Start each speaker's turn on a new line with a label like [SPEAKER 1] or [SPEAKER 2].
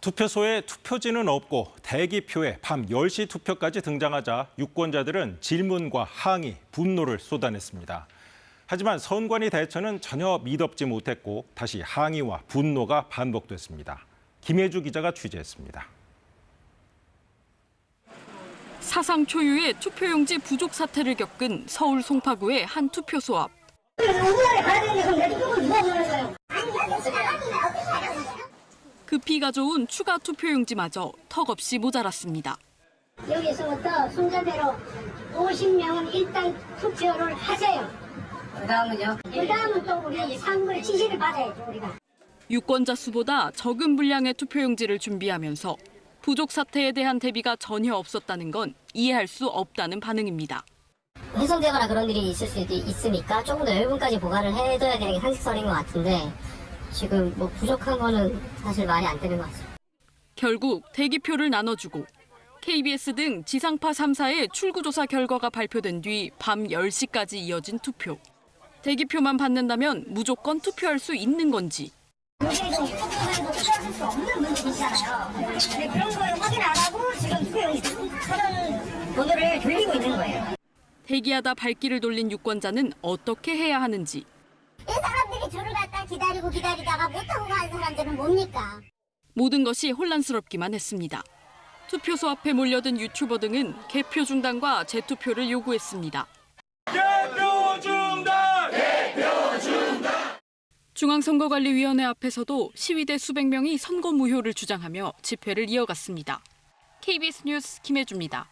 [SPEAKER 1] 투표소에 투표지는 없고 대기표에 밤 10시 투표까지 등장하자 유권자들은 질문과 항의, 분노를 쏟아냈습니다. 하지만 선관위 대처는 전혀 미덥지 못했고 다시 항의와 분노가 반복됐습니다. 김혜주 기자가 취재했습니다.
[SPEAKER 2] 사상 초유의 투표용지 부족 사태를 겪은 서울 송파구의 한 투표소 앞. 급히 가져온 추가 투표용지마저 턱없이 모자랐습니다.
[SPEAKER 3] 여기서부터 순서대로 50명은 일단 투표를 하세요. 그다음은요? 그다음은 또 우리 상부의 지시를 받아야죠, 우리가.
[SPEAKER 2] 유권자 수보다 적은 분량의 투표용지를 준비하면서 부족 사태에 대한 대비가 전혀 없었다는 건 이해할 수 없다는 반응입니다.
[SPEAKER 4] 훼손되거나 그런 일이 있을 수도 있으니까 조금 더 여러분까지 보관을 해둬야 되는 게 상식선인 것 같은데 지금 뭐 부족한 거는 사실 말이 안 되는 것 같습니다.
[SPEAKER 2] 결국 대기표를 나눠주고 KBS 등 지상파 3사의 출구조사 결과가 발표된 뒤 밤 10시까지 이어진 투표. 대기표만 받는다면 무조건 투표할 수 있는 건지.
[SPEAKER 3] 이게 좀 투표해도 투표할 수 없는 문제이잖아요. 근데 그런 걸 확인 안 하고 지금 투표용지 사전 번호를 돌리고 있는 거예요.
[SPEAKER 2] 대기하다 발길을 돌린 유권자는 어떻게 해야 하는지.
[SPEAKER 3] 이 사람들이 줄을 갖다 기다리다가 못하고 가는 사람들은 뭡니까?
[SPEAKER 2] 모든 것이 혼란스럽기만 했습니다. 투표소 앞에 몰려든 유튜버 등은 개표 중단과 재투표를 요구했습니다.
[SPEAKER 5] 개표 중단! 개표 중단!
[SPEAKER 2] 중앙선거관리위원회 앞에서도 시위대 수백 명이 선거 무효를 주장하며 집회를 이어갔습니다. KBS 뉴스 김혜주입니다.